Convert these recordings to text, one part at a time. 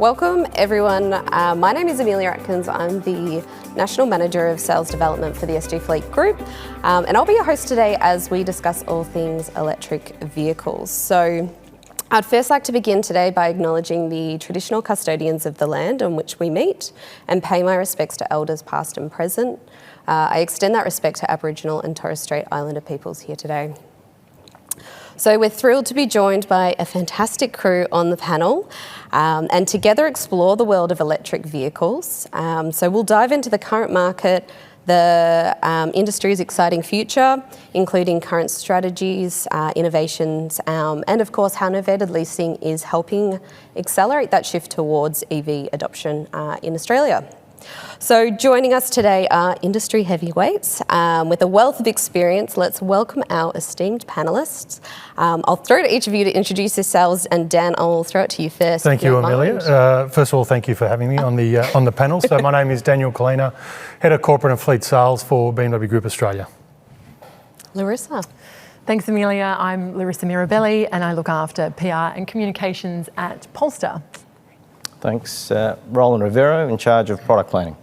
Welcome everyone. My name is Amelia Atkins. I'm the National Manager of Sales Development for the SG Fleet Group, and I'll be your host today as we discuss all things electric vehicles. So I'd first like to begin today by acknowledging the traditional custodians of the land on which we meet and pay my respects to elders past and present. I extend that respect to Aboriginal and Torres Strait Islander peoples here today. So we're thrilled to be joined by a fantastic crew on the panel and together explore the world of electric vehicles. So we'll dive into the current market, the industry's exciting future, including current strategies, innovations, and of course how novated leasing is helping accelerate that shift towards EV adoption in Australia. So joining us today are industry heavyweights with a wealth of experience. Let's welcome our esteemed panellists. I'll throw to each of you to introduce yourselves, and Dan, I'll throw it to you first. Thank you, Amelia. First of all, thank you for having me on the panel. So my name is Daniel Colina, Head of Corporate and Fleet Sales for BMW Group Australia. Larissa. Thanks, Amelia. I'm Larissa Mirabelli, and I look after PR and communications at Polestar. Thanks. Roland Rivero, in charge of product planning.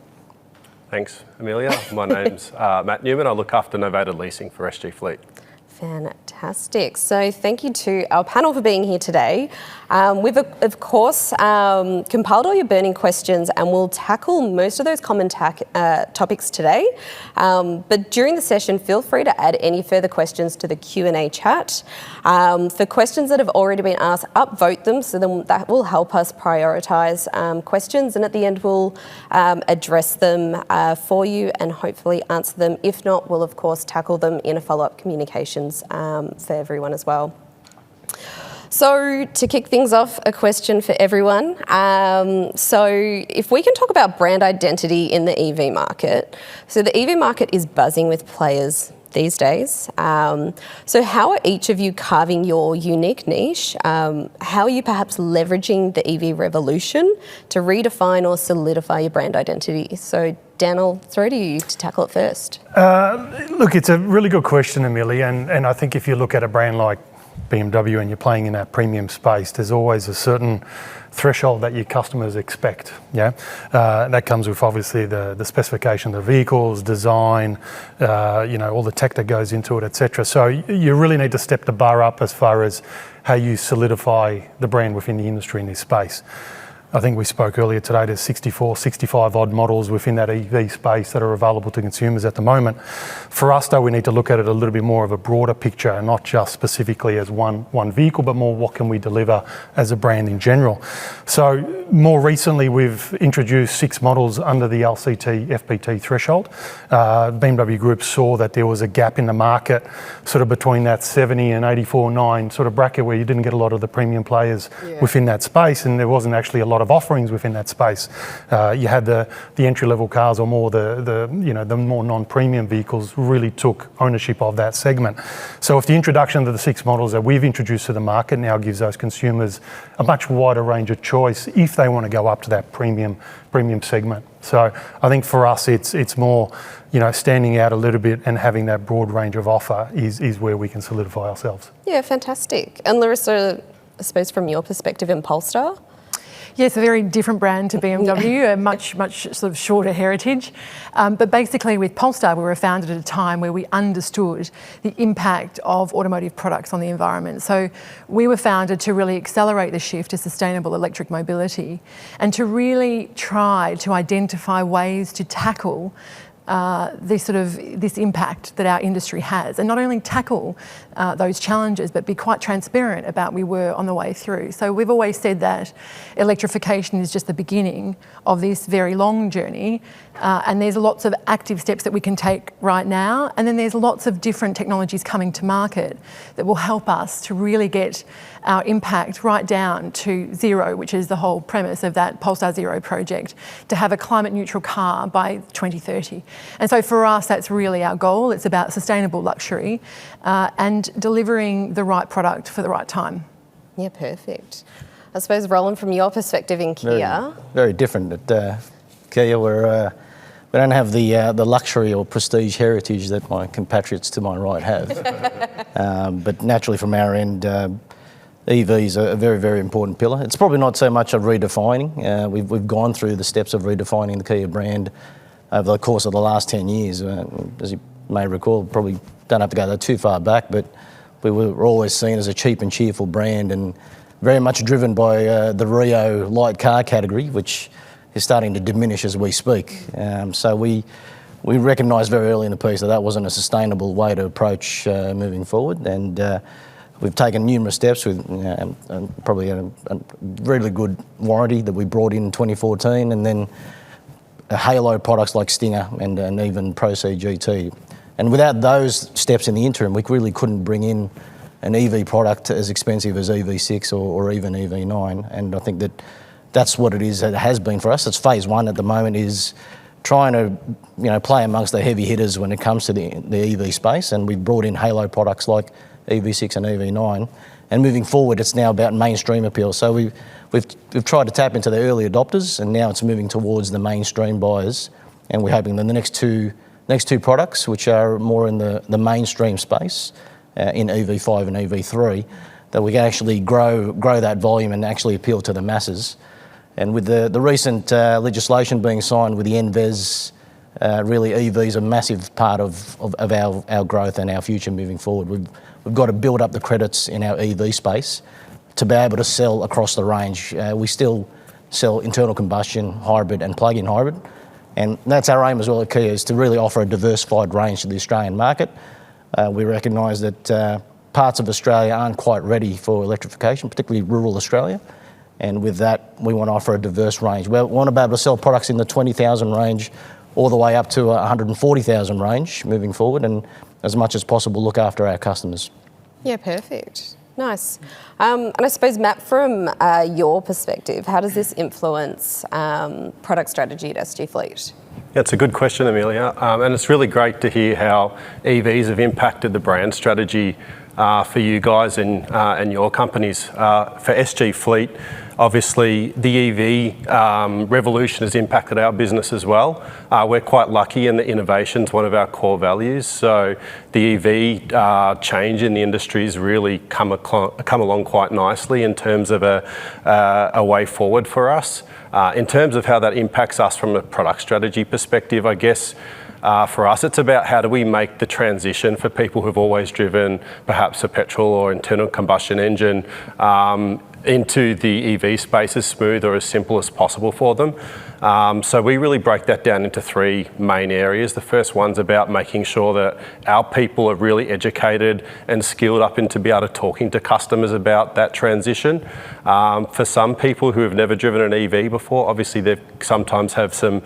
Thanks, Amelia. My name's Matt Newman. I look after novated leasing for SG Fleet. Fantastic. So thank you to our panel for being here today. We've, of course, compiled all your burning questions and we'll tackle most of those common topics today. But during the session, feel free to add any further questions to the Q&A chat. For questions that have already been asked, upvote them, so then that will help us prioritise questions, and at the end we'll address them for you and hopefully answer them. If not, we'll of course tackle them in a follow-up communications for everyone as well. So to kick things off, a question for everyone. So if we can talk about brand identity in the EV market. So the EV market is buzzing with players these days. So how are each of you carving your unique niche? How are you perhaps leveraging the EV revolution to redefine or solidify your brand identity? So Dan, I'll throw to you to tackle it first. Look, it's a really good question, Amelia, and I think if you look at a brand like BMW and you're playing in that premium space, there's always a certain threshold that your customers expect. Yeah, that comes with obviously the specification of the vehicles, design, all the tech that goes into it, etc. So you really need to step the bar up as far as how you solidify the brand within the industry in this space. I think we spoke earlier today, there's 65 odd models within that EV space that are available to consumers at the moment. For us though, we need to look at it a little bit more of a broader picture, and not just specifically as one vehicle, but more what can we deliver as a brand in general. So more recently, we've introduced 6 models under the LCT FPT threshold. BMW Group saw that there was a gap in the market sort of between that 70 and 84.9 sort of bracket where you didn't get a lot of the premium players within that space, and there wasn't actually a lot of offerings within that space. You had the entry-level cars, or more the more non-premium vehicles really took ownership of that segment. So with the introduction of the 6 models that we've introduced to the market, now gives those consumers a much wider range of choice if they want to go up to that premium segment. So I think for us it's more standing out a little bit and having that broad range of offer is where we can solidify ourselves. Yeah, fantastic. And Larissa, I suppose from your perspective in Polestar? Yeah, it's a very different brand to BMW, a much sort of shorter heritage. But basically with Polestar, we were founded at a time where we understood the impact of automotive products on the environment. So we were founded to really accelerate the shift to sustainable electric mobility and to really try to identify ways to tackle this impact that our industry has, and not only tackle those challenges, but be quite transparent about we were on the way through. So we've always said that electrification is just the beginning of this very long journey, and there's lots of active steps that we can take right now, and then there's lots of different technologies coming to market that will help us to really get our impact right down to zero, which is the whole premise of that Polestar Zero project, to have a climate neutral car by 2030. And so for us, that's really our goal. It's about sustainable luxury and delivering the right product for the right time. Yeah, perfect. I suppose, Roland, from your perspective in Kia. Very different. At Kia, we don't have the luxury or prestige heritage that my compatriots to my right have. But naturally from our end, EVs are a very, very important pillar. It's probably not so much a redefining. We've gone through the steps of redefining the Kia brand over the course of the last 10 years. As you may recall, probably don't have to go too far back, but we were always seen as a cheap and cheerful brand, and very much driven by the Rio light car category, which is starting to diminish as we speak. So we recognised very early in the piece that that wasn't a sustainable way to approach moving forward, and we've taken numerous steps with probably a really good warranty that we brought in 2014, and then halo products like Stinger and even Pro C GT. And without those steps in the interim, we really couldn't bring in an EV product as expensive as EV6 or even EV9. And I think that's what it is. It has been for us. It's phase one at the moment, is trying to play amongst the heavy hitters when it comes to the EV space. And we've brought in halo products like EV6 and EV9. And moving forward, it's now about mainstream appeal. So we've tried to tap into the early adopters, and now it's moving towards the mainstream buyers. And we're hoping that the next two products, which are more in the mainstream space, in EV5 and EV3, that we can actually grow that volume and actually appeal to the masses. And with the recent legislation being signed with the NVES, really EVs are a massive part of our growth and our future moving forward. We've got to build up the credits in our EV space to be able to sell across the range. We still sell internal combustion, hybrid and plug-in hybrid. And that's our aim as well at Kia, is to really offer a diversified range to the Australian market. We recognise that parts of Australia aren't quite ready for electrification, particularly rural Australia. And with that, we want to offer a diverse range. We want to be able to sell products in the 20,000 range all the way up to 140,000 range moving forward, and as much as possible look after our customers. Yeah, perfect. Nice. And I suppose, Matt, from your perspective, how does this influence product strategy at SG Fleet? Yeah, it's a good question, Amelia, and it's really great to hear how EVs have impacted the brand strategy for you guys and your companies. For SG Fleet, obviously the EV revolution has impacted our business as well. We're quite lucky, and the innovation's one of our core values. So the EV change in the industry has really come along quite nicely in terms of a way forward for us. In terms of how that impacts us from a product strategy perspective, I guess for us, it's about how do we make the transition for people who've always driven perhaps a petrol or internal combustion engine into the EV space as smooth or as simple as possible for them. So we really break that down into three main areas. The first one's about making sure that our people are really educated and skilled up into be able to talking to customers about that transition. For some people who have never driven an EV before, obviously they sometimes have some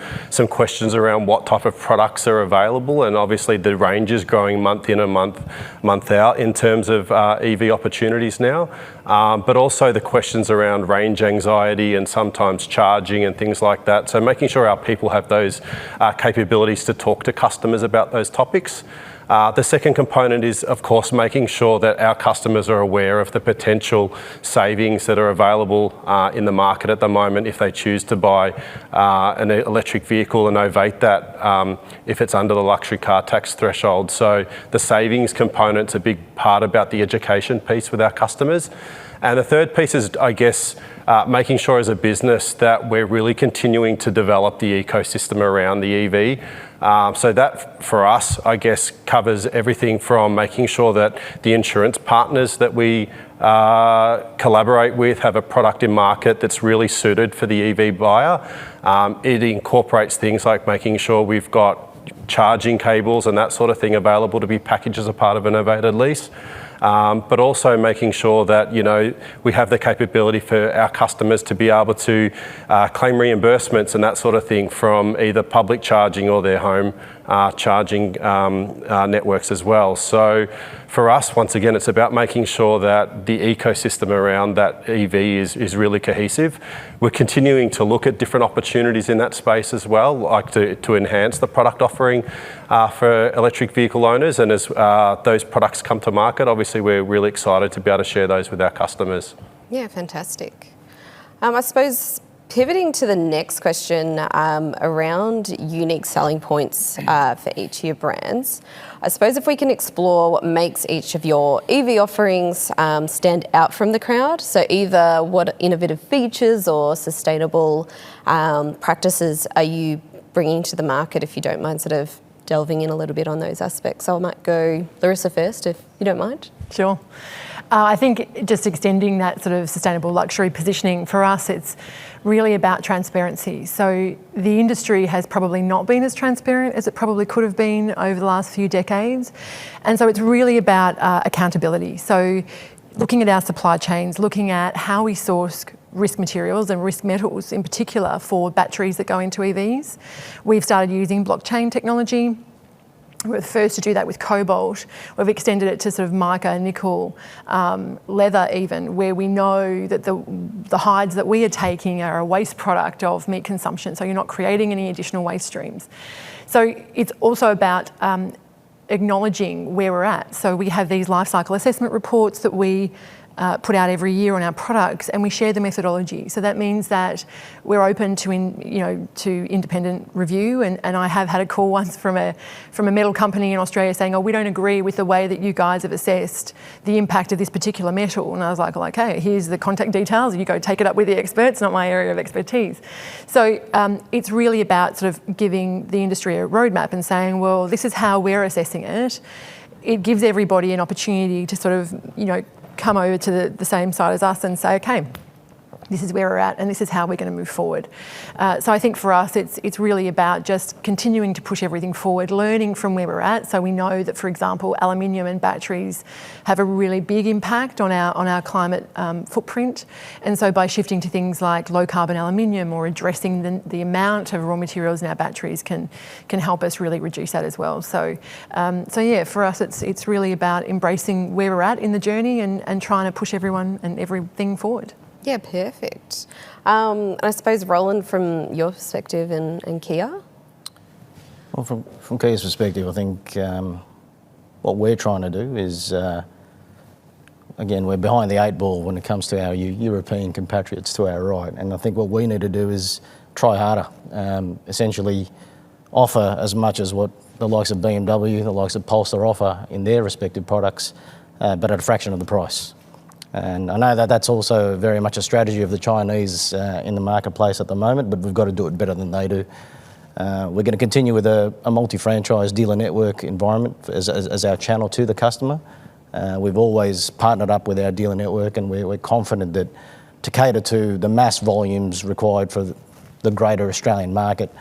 questions around what type of products are available, and obviously the range is growing month in and month out in terms of EV opportunities now. But also the questions around range anxiety and sometimes charging and things like that. So making sure our people have those capabilities to talk to customers about those topics. The second component is, of course, making sure that our customers are aware of the potential savings that are available in the market at the moment if they choose to buy an electric vehicle and novate that if it's under the luxury car tax threshold. So the savings component's a big part about the education piece with our customers. And the third piece is, I guess, making sure as a business that we're really continuing to develop the ecosystem around the EV. So that, for us, I guess, covers everything from making sure that the insurance partners that we collaborate with have a product in market that's really suited for the EV buyer. It incorporates things like making sure we've got charging cables and that sort of thing available to be packaged as a part of a novated lease. But also making sure that we have the capability for our customers to be able to claim reimbursements and that sort of thing from either public charging or their home charging networks as well. So for us, once again, it's about making sure that the ecosystem around that EV is really cohesive. We're continuing to look at different opportunities in that space as well, like to enhance the product offering for electric vehicle owners. And as those products come to market, obviously we're really excited to be able to share those with our customers. Yeah, fantastic. I suppose Pivoting to the next question around unique selling points for each of your brands, I suppose if we can explore what makes each of your EV offerings stand out from the crowd, so either what innovative features or sustainable practices are you bringing to the market, if you don't mind sort of delving in a little bit on those aspects. So I might go Larissa first, if you don't mind. Sure. I think just extending that sort of sustainable luxury positioning, for us, it's really about transparency. So the industry has probably not been as transparent as it probably could have been over the last few decades. And so it's really about accountability. So looking at our supply chains, looking at how we source risk materials and risk metals in particular for batteries that go into EVs. We've started using blockchain technology. We're the first to do that with cobalt. We've extended it to sort of mica, nickel, leather even, where we know that the hides that we are taking are a waste product of meat consumption, so you're not creating any additional waste streams. So it's also about acknowledging where we're at. So we have these life cycle assessment reports that we put out every year on our products, and we share the methodology. So that means that we're open to independent review. And I have had a call once from a metal company in Australia saying, "Oh, we don't agree with the way that you guys have assessed the impact of this particular metal." And I was like, "Well, okay, here's the contact details. You go take it up with the experts, not my area of expertise." So it's really about sort of giving the industry a roadmap and saying, "Well, this is how we're assessing it." It gives everybody an opportunity to sort of, come over to the same side as us and say, okay, this is where we're at and this is how we're going to move forward. So I think for us, it's really about just continuing to push everything forward, learning from where we're at. So we know that, for example, aluminium and batteries have a really big impact on our climate footprint. And so by shifting to things like low carbon aluminium or addressing the amount of raw materials in our batteries can help us really reduce that as well. So yeah, for us, it's really about embracing where we're at in the journey and trying to push everyone and everything forward. Yeah, perfect. And I suppose, Roland, from your perspective and Kia? Well, from Kia's perspective, I think what we're trying to do is, again, we're behind the 8 ball when it comes to our European compatriots to our right. And I think what we need to do is try harder, essentially offer as much as what the likes of BMW, the likes of Polestar offer in their respective products, but at a fraction of the price. And I know that that's also very much a strategy of the Chinese in the marketplace at the moment, but we've got to do it better than they do. We're going to continue with a multi-franchise dealer network environment as our channel to the customer. We've always partnered up with our dealer network, and we're confident that to cater to the mass volumes required for the greater Australian market,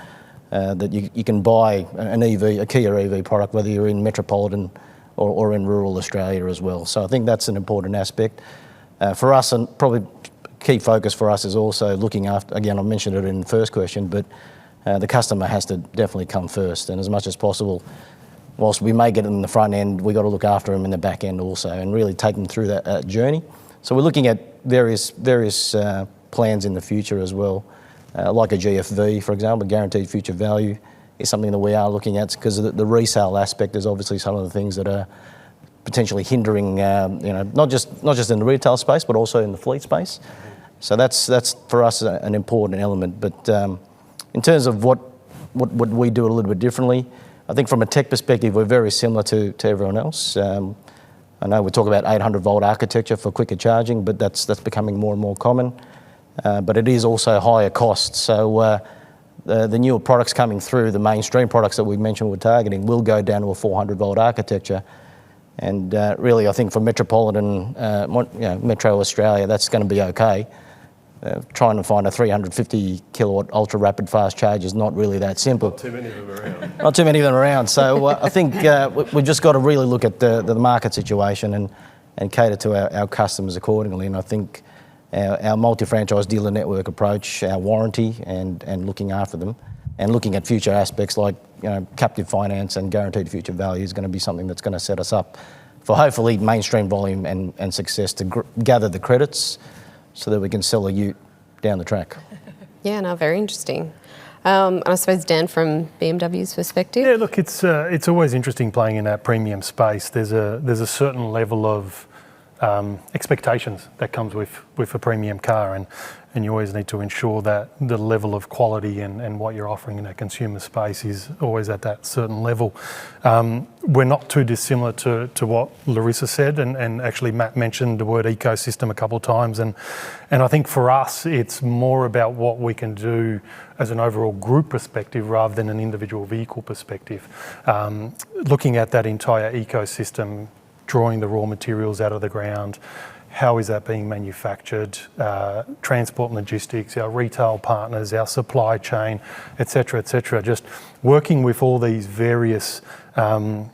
that you can buy an EV, a Kia EV product, whether you're in metropolitan or in rural Australia as well. So I think that's an important aspect. For us, and probably key focus for us is also looking after, again, I mentioned it in the first question, but the customer has to definitely come first. And as much as possible, whilst we may get them in the front end, we've got to look after them in the back end also and really take them through that journey. So we're looking at various plans in the future as well, like a GFV, for example, guaranteed future value, is something that we are looking at, because the resale aspect is obviously some of the things that are potentially hindering, not just in the retail space, but also in the fleet space. So that's for us an important element. But in terms of what we do a little bit differently, I think from a tech perspective, we're very similar to everyone else. I know we talk about 800-volt architecture for quicker charging, but that's becoming more and more common. But it is also higher cost. So the newer products coming through, the mainstream products that we mentioned we're targeting, will go down to a 400-volt architecture. And really, I think for metropolitan, Metro Australia, that's going to be okay. Trying to find a 350 kilowatt ultra rapid fast charge is not really that simple. Not too many of them around. Not too many of them around. So I think we've just got to really look at the market situation and cater to our customers accordingly. And I think our multi-franchise dealer network approach, our warranty and looking after them, and looking at future aspects like captive finance and guaranteed future value is going to be something that's going to set us up for hopefully mainstream volume and success to gather the credits so that we can sell a ute down the track. Yeah, no, very interesting. And I suppose, Dan, from BMW's perspective? Yeah, look, it's always interesting playing in that premium space. There's a certain level of expectations that comes with a premium car, and you always need to ensure that the level of quality and what you're offering in that consumer space is always at that certain level. We're not too dissimilar to what Larissa said, and actually Matt mentioned the word ecosystem a couple of times, and I think for us it's more about what we can do as an overall group perspective rather than an individual vehicle perspective. Looking at that entire ecosystem, drawing the raw materials out of the ground, how is that being manufactured, transport and logistics, our retail partners, our supply chain, et cetera, just working with all these various, partners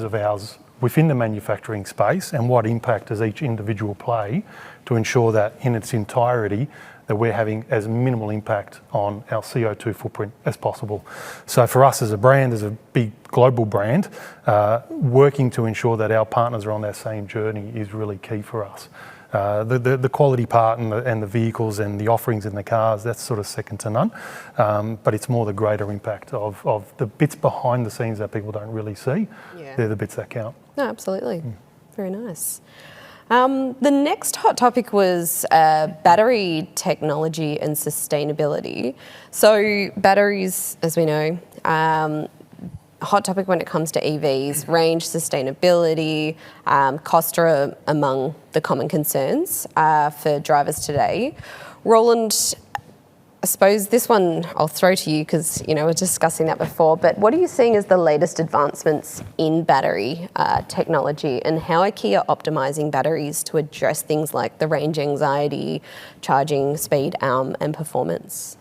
of ours within the manufacturing space, and what impact does each individual play to ensure that in its entirety that we're having as minimal impact on our CO2 footprint as possible. So for us as a brand, as a big global brand, working to ensure that our partners are on that same journey is really key for us. The quality part and the vehicles and the offerings in the cars, that's sort of second to none. But it's more the greater impact of the bits behind the scenes that people don't really see. Yeah. They're the bits that count. No, absolutely. Very nice. The next hot topic was battery technology and sustainability. So batteries, as we know, hot topic when it comes to EVs, range, sustainability, cost are among the common concerns for drivers today. Roland, I suppose this one I'll throw to you because, you know, we're discussing that before, but what are you seeing as the latest advancements in battery technology, and how are Kia optimising batteries to address things like the range anxiety, charging speed and performance?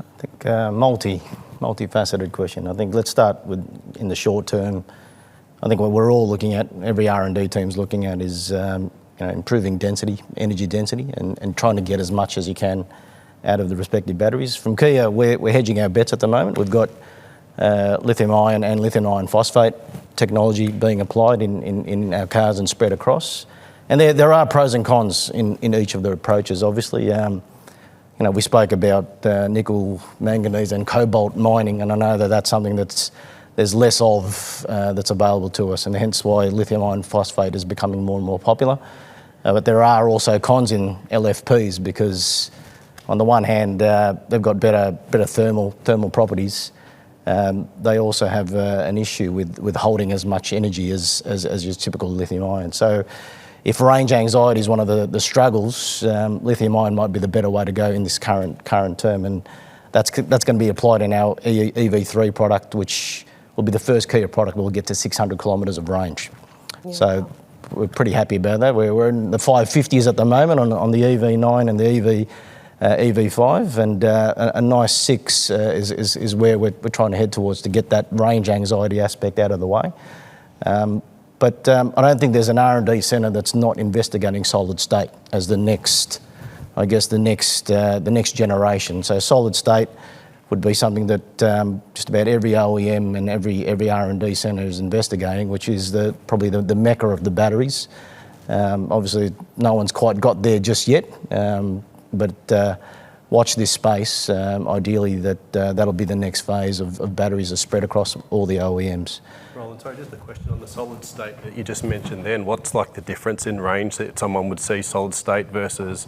I think multifaceted question. I think let's start with in the short term. I think what we're all looking at, every R&D team's looking at, is improving density, energy density, and trying to get as much as you can out of the respective batteries. From Kia, we're hedging our bets at the moment. We've got lithium ion and lithium iron phosphate technology being applied in our cars and spread across. And there are pros and cons in each of the approaches, obviously. We spoke about nickel, manganese and cobalt mining, and I know that that's something there's less of that's available to us, and hence why lithium iron phosphate is becoming more and more popular. But there are also cons in LFPs because on the one hand, they've got better thermal properties. They also have an issue with holding as much energy as your typical lithium ion. So if range anxiety is one of the struggles, lithium ion might be the better way to go in this current term, and that's going to be applied in our EV3 product, which will be the first Kia product that will get to 600 kilometres of range. Yeah. So we're pretty happy about that. We're in the 550s at the moment on the EV9 and the EV5, and a nice 6 is where we're trying to head towards to get that range anxiety aspect out of the way. But I don't think there's an R&D centre that's not investigating solid state as the next generation. So solid state would be something that just about every OEM and every R&D centre is investigating, which is probably the mecca of the batteries. Obviously, no one's quite got there just yet. But watch this space. Ideally, that'll be the next phase of batteries are spread across all the OEMs. Roland, sorry, just a question on the solid state that you just mentioned then. What's like the difference in range that someone would see solid state versus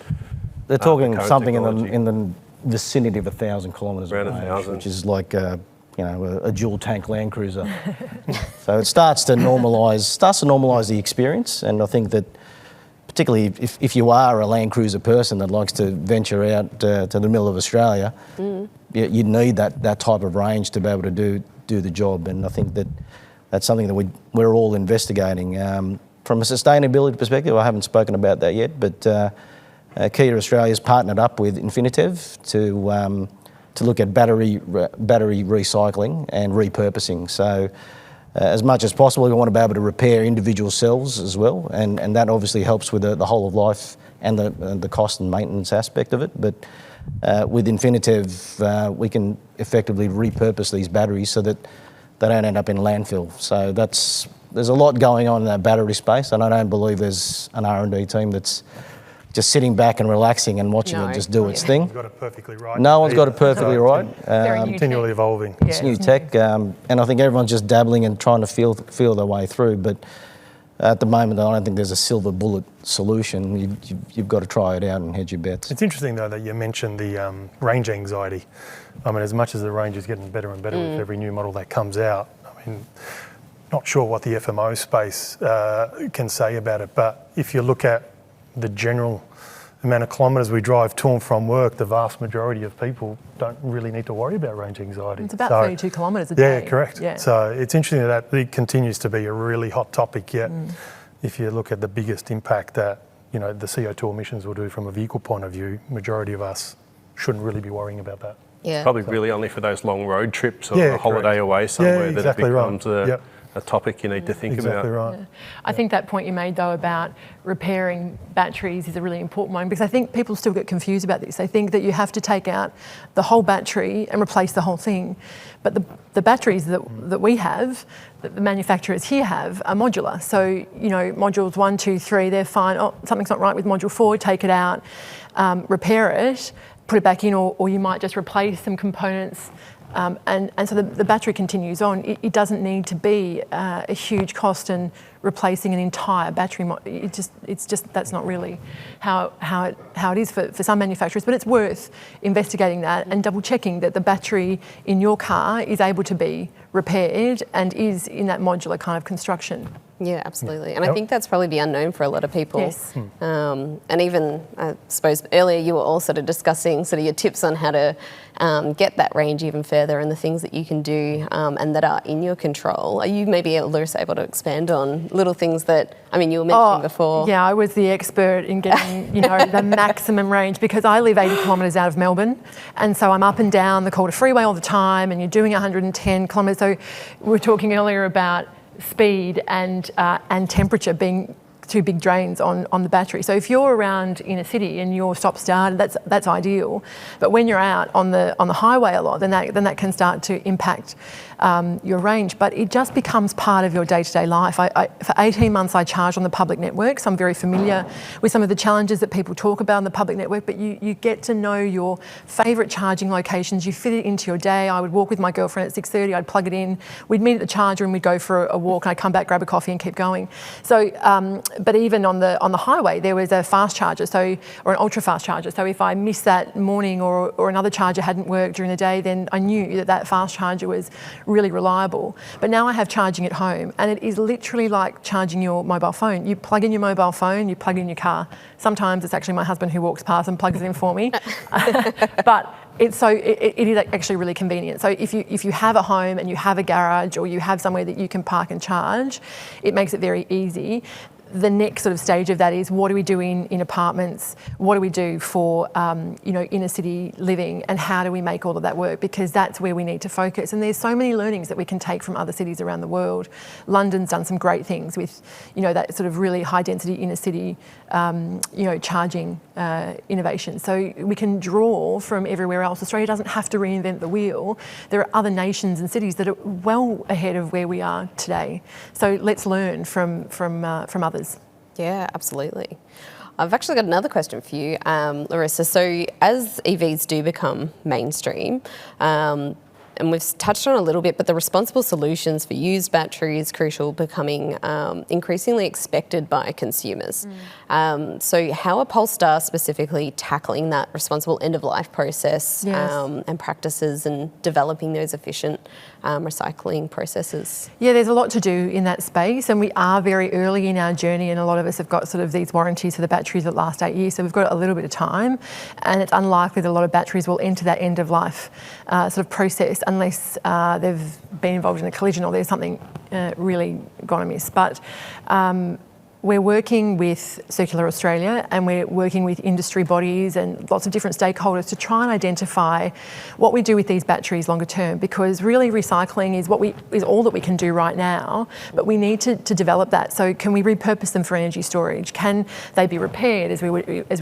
They're talking the something technology? in the vicinity of 1,000 kilometres Around of range, 1,000. which is like a dual tank Land Cruiser. So it starts to normalise the experience, and I think that particularly if you are a Land Cruiser person that likes to venture out to the middle of Australia, you need that type of range to be able to do the job. And I think that's something that we're all investigating. From a sustainability perspective, I haven't spoken about that yet, but Kia Australia's partnered up with Infinitiv to look at battery recycling and repurposing. So as much as possible, we want to be able to repair individual cells as well, and that obviously helps with the whole of life and the cost and maintenance aspect of it. But with Infinitiv, we can effectively repurpose these batteries so that they don't end up in landfill. So there's a lot going on in that battery space, and I don't believe there's an R&D team that's just sitting back and relaxing and watching it just do its thing. No one's got it perfectly right. No one's got it perfectly right. Continually evolving. It's new tech, and I think everyone's just dabbling and trying to feel their way through. But At the moment, I don't think there's a silver bullet solution. You've got to try it out and hedge your bets. It's interesting though that you mentioned the range anxiety. I mean, as much as the range is getting better and better with every new model that comes out, I mean, not sure what the FMO space can say about it, but if you look at the general amount of kilometres we drive to and from work, the vast majority of people don't really need to worry about range anxiety. It's about 32 kilometres a day. Yeah, correct. Yeah. So it's interesting that it continues to be a really hot topic, yet if you look at the biggest impact that, you know, the CO2 emissions will do from a vehicle point of view, majority of us shouldn't really be worrying about that. Yeah. Probably really only for those long road trips or a holiday away somewhere that it becomes a topic you need to think about. Exactly right. Yeah. I think that point you made though about repairing batteries is a really important one, because I think people still get confused about this. They think that you have to take out the whole battery and replace the whole thing. But the batteries that we have, that the manufacturers here have, are modular. So, you know, modules 1, 2, 3, they're fine. Oh, something's not right with module 4, take it out, repair it, put it back in, or you might just replace some components. And so the battery continues on. It doesn't need to be a huge cost in replacing an entire battery. It's just that's not really how it is for some manufacturers. But it's worth investigating that and double checking that the battery in your car is able to be repaired and is in that modular kind of construction. Yeah, absolutely. And I think that's probably the unknown for a lot of people. Yes. And even, I suppose, earlier you were all sort of discussing sort of your tips on how to get that range even further and the things that you can do and that are in your control. Are you maybe able to expand on little things that, I mean, you were mentioning before? Yeah, I was the expert in getting, you know, the maximum range, because I live 80 kilometres out of Melbourne, and so I'm up and down the Calder Freeway all the time, and you're doing 110 kilometres. So we were talking earlier about speed and temperature being two big drains on the battery. So if you're around in a city and you're stop-start, that's ideal. But when you're out on the highway a lot, then that can start to impact your range. But it just becomes part of your day-to-day life. For 18 months I charged on the public network, so I'm very familiar with some of the challenges that people talk about on the public network, but you get to know your favourite charging locations, you fit it into your day. I would walk with my girlfriend at 6:30, I'd plug it in, we'd meet at the charger and we'd go for a walk, and I'd come back, grab a coffee and keep going. So, but even on the highway, there was a fast charger, or an ultra fast charger. So if I missed that morning or another charger hadn't worked during the day, then I knew that fast charger was really reliable. But now I have charging at home, and it is literally like charging your mobile phone. You plug in your mobile phone, you plug in your car. Sometimes it's actually my husband who walks past and plugs it in for me. But it is actually really convenient. So if you have a home and you have a garage or you have somewhere that you can park and charge, it makes it very easy. The next sort of stage of that is, what do we do in apartments? What do we do for inner city living, and how do we make all of that work? Because that's where we need to focus. And there's so many learnings that we can take from other cities around the world. London's done some great things with, that sort of really high density inner city, charging innovation. So we can draw from everywhere else. Australia doesn't have to reinvent the wheel. There are other nations and cities that are well ahead of where we are today. So let's learn from others. Yeah, absolutely. I've actually got another question for you, Larissa. So as EVs do become mainstream, and we've touched on it a little bit, but the responsible solutions for used batteries crucial, becoming increasingly expected by consumers. So how are Polestar specifically tackling that responsible end-of-life process and practices, and developing those efficient recycling processes? Yeah, there's a lot to do in that space, and we are very early in our journey, and a lot of us have got sort of these warranties for the batteries that last 8 years, so we've got a little bit of time, and it's unlikely that a lot of batteries will enter that end-of-life sort of process unless they've been involved in a collision or there's something really gone amiss. But we're working with Circular Australia, and we're working with industry bodies and lots of different stakeholders to try and identify what we do with these batteries longer term, because really recycling is all that we can do right now, but we need to develop that. So can we repurpose them for energy storage? Can they be repaired, as we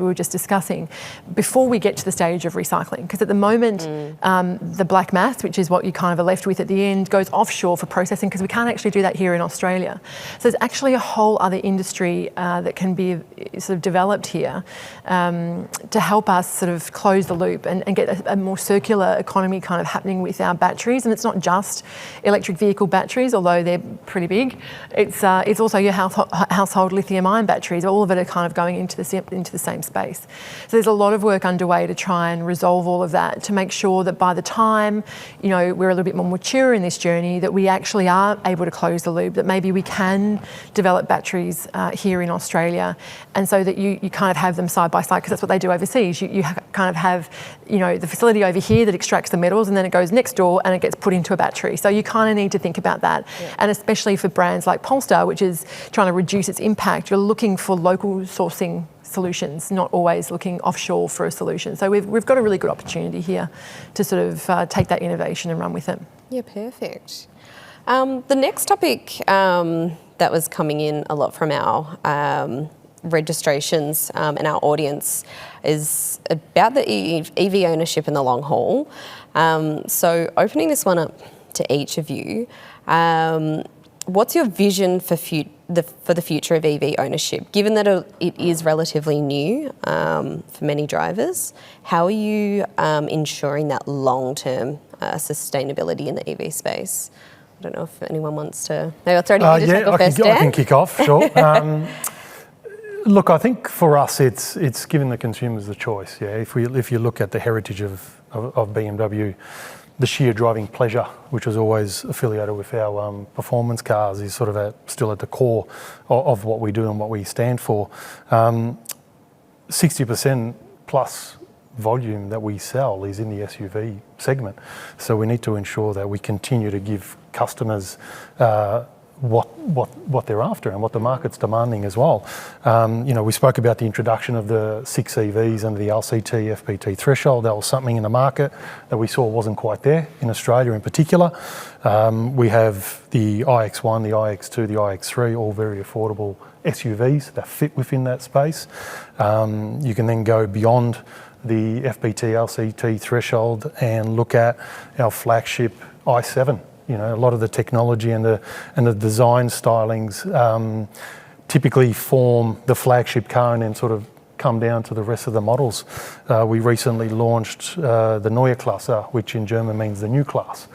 were just discussing, before we get to the stage of recycling? Because at the moment, the black mass, which is what you kind of are left with at the end, goes offshore for processing, because we can't actually do that here in Australia. So there's actually a whole other industry industry that can be sort of developed here to help us sort of close the loop and get a more circular economy kind of happening with our batteries. And it's not just electric vehicle batteries, although they're pretty big. It's also your household lithium-ion batteries. All of it are kind of going into the same space. So there's a lot of work underway to try and resolve all of that, to make sure that by the time, you know, we're a little bit more mature in this journey, that we actually are able to close the loop, that maybe we can develop batteries here in Australia, and so that you kind of have them side by side, because that's what they do overseas. You kind of have, you know, the facility over here that extracts the metals, and then it goes next door and it gets put into a battery. So you kind of need to think about that. Yeah. And especially for brands like Polestar, which is trying to reduce its impact, you're looking for local sourcing solutions, not always looking offshore for a solution. So we've got a really good opportunity here to sort of take that innovation and run with it. Yeah, perfect. The next topic that was coming in a lot from our registrations and our audience is about the EV ownership in the long haul. So opening this one up to each of you, what's your vision for the future of EV ownership? Given that it is relatively new for many drivers, how are you ensuring that long-term sustainability in the EV space? I don't know if anyone wants to. Maybe I'll throw to you to take off first, Dan. I can kick off, sure. Look, I think for us, it's giving the consumers the choice. Yeah, if you look at the heritage of BMW, the sheer driving pleasure, which was always affiliated with our performance cars, is sort of still at the core of what we do and what we stand for. 60% plus volume that we sell is in the SUV segment. So we need to ensure that we continue to give customers what they're after and what the market's demanding as well. You know, we spoke about the introduction of the 6 EVs under the LCT FPT threshold. That was something in the market that we saw wasn't quite there in Australia in particular. We have the iX1, the iX2, the iX3, all very affordable SUVs that fit within that space. You can then go beyond the FPT LCT threshold and look at our flagship i7. You know, a lot of the technology and the design stylings typically form the flagship car and then sort of come down to the rest of the models. We recently launched the Neue Klasse, which in German means the new class.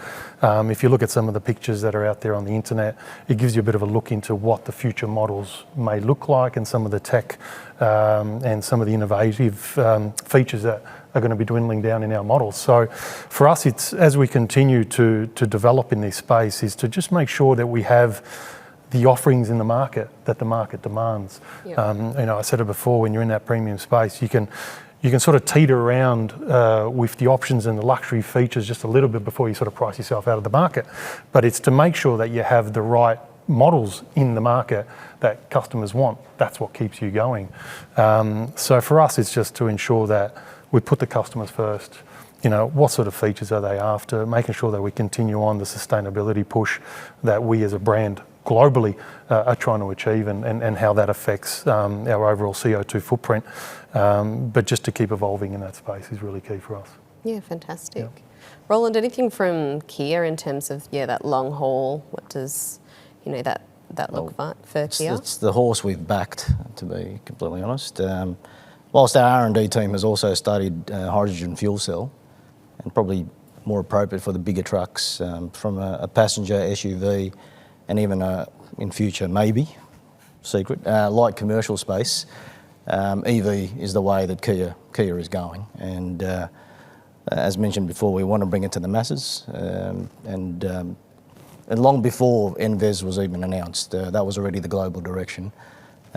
If you look at some of the pictures that are out there on the internet, it gives you a bit of a look into what the future models may look like and some of the tech and some of the innovative features that are going to be dwindling down in our models. So for us, it's as we continue to develop in this space is to just make sure that we have the offerings in the market that the market demands. Yeah. You know, I said it before, when you're in that premium space, you can sort of teeter around with the options and the luxury features just a little bit before you sort of price yourself out of the market. But it's to make sure that you have the right models in the market that customers want. That's what keeps you going. So for us, it's just to ensure that we put the customers first. You know, what sort of features are they after? Making sure that we continue on the sustainability push that we as a brand globally are trying to achieve and how that affects our overall CO2 footprint. But just to keep evolving in that space is really key for us. Yeah, fantastic. Yeah. Roland, anything from Kia in terms of, that long haul? What does, that look like for Kia? It's the horse we've backed, to be completely honest. Whilst our R&D team has also studied hydrogen fuel cell, and probably more appropriate for the bigger trucks, from a passenger SUV and even in future, maybe, secret, light commercial space, EV is the way that Kia is going. And as mentioned before, we want to bring it to the masses. And long before NVES was even announced, that was already the global direction.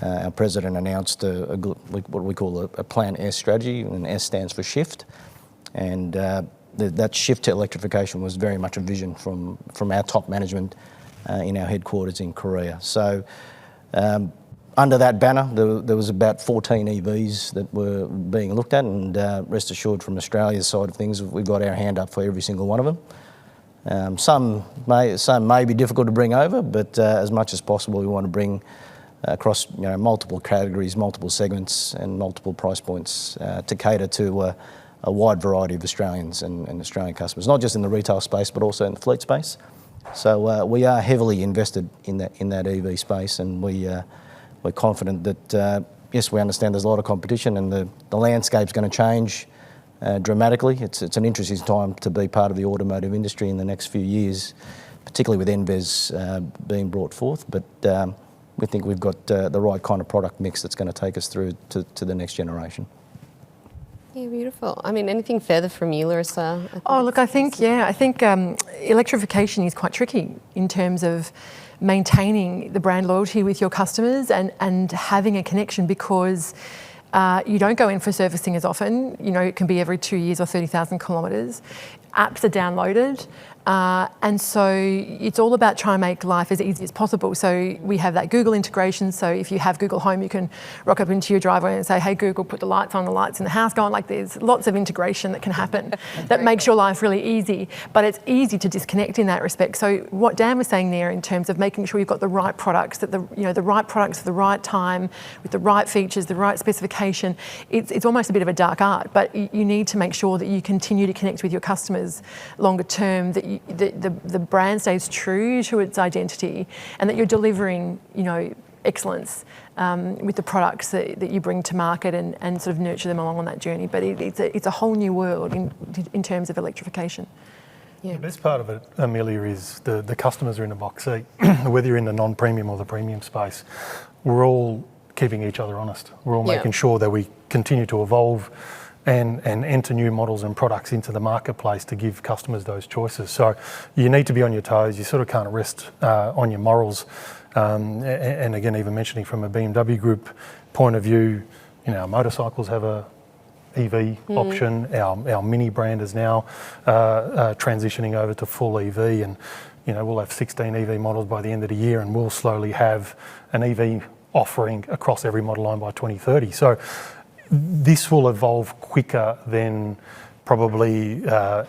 Our president announced what we call a Plan S strategy, and S stands for shift. And that shift to electrification was very much a vision from our top management in our headquarters in Korea. So under that banner, there was about 14 EVs that were being looked at, and rest assured from Australia's side of things, we've got our hand up for every single one of them. Some may be difficult to bring over, but as much as possible, we want to bring across multiple categories, multiple segments, and multiple price points to cater to a wide variety of Australians and Australian customers, not just in the retail space, but also in the fleet space. So we are heavily invested in that EV space, and we we're confident that, yes, we understand there's a lot of competition and the landscape's going to change dramatically. It's an interesting time to be part of the automotive industry in the next few years, particularly with NVES being brought forth. But we think we've got the right kind of product mix that's going to take us through to the next generation. Yeah, beautiful. I mean, anything further from you, Larissa? I think electrification is quite tricky in terms of maintaining the brand loyalty with your customers and having a connection, because you don't go in for servicing as often. You know, it can be every 2 years or 30,000 kilometres. Apps are downloaded. And so it's all about trying to make life as easy as possible. So we have that Google integration. So if you have Google Home, you can rock up into your driveway and say, hey, Google, put the lights on, the lights in the house going. Like, there's lots of integration that can happen that makes your life really easy. But it's easy to disconnect in that respect. So what Dan was saying there in terms of making sure you've got the right products, that the right products at the right time, with the right features, the right specification, it's almost a bit of a dark art. But you need to make sure that you continue to connect with your customers longer term, that the brand stays true to its identity, and that you're delivering, excellence with the products that you bring to market and sort of nurture them along on that journey. But it's a whole new world in terms of electrification. Yeah. The best part of it, Amelia, is the customers are in the box seat. Whether you're in the non-premium or the premium space, we're all keeping each other honest. We're all making sure that we continue to evolve and enter new models and products into the marketplace to give customers those choices. So you need to be on your toes. You sort of can't rest on your morals. And again, even mentioning from a BMW Group point of view, our motorcycles have a EV option. Our Mini brand is now transitioning over to full EV, and we'll have 16 EV models by the end of the year, and we'll slowly have an EV offering across every model line by 2030. So this will evolve quicker than probably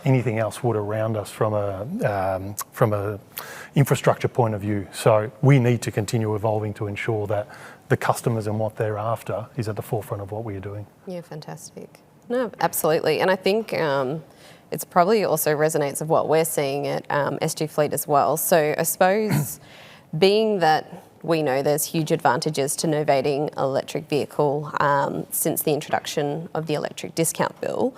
anything else would around us from a infrastructure point of view. So we need to continue evolving to ensure that the customers and what they're after is at the forefront of what we are doing. Yeah, fantastic. No, absolutely. And I think it's probably also resonates of what we're seeing at SG Fleet as well. So I suppose being that we know there's huge advantages to novating an electric vehicle since the introduction of the electric discount bill.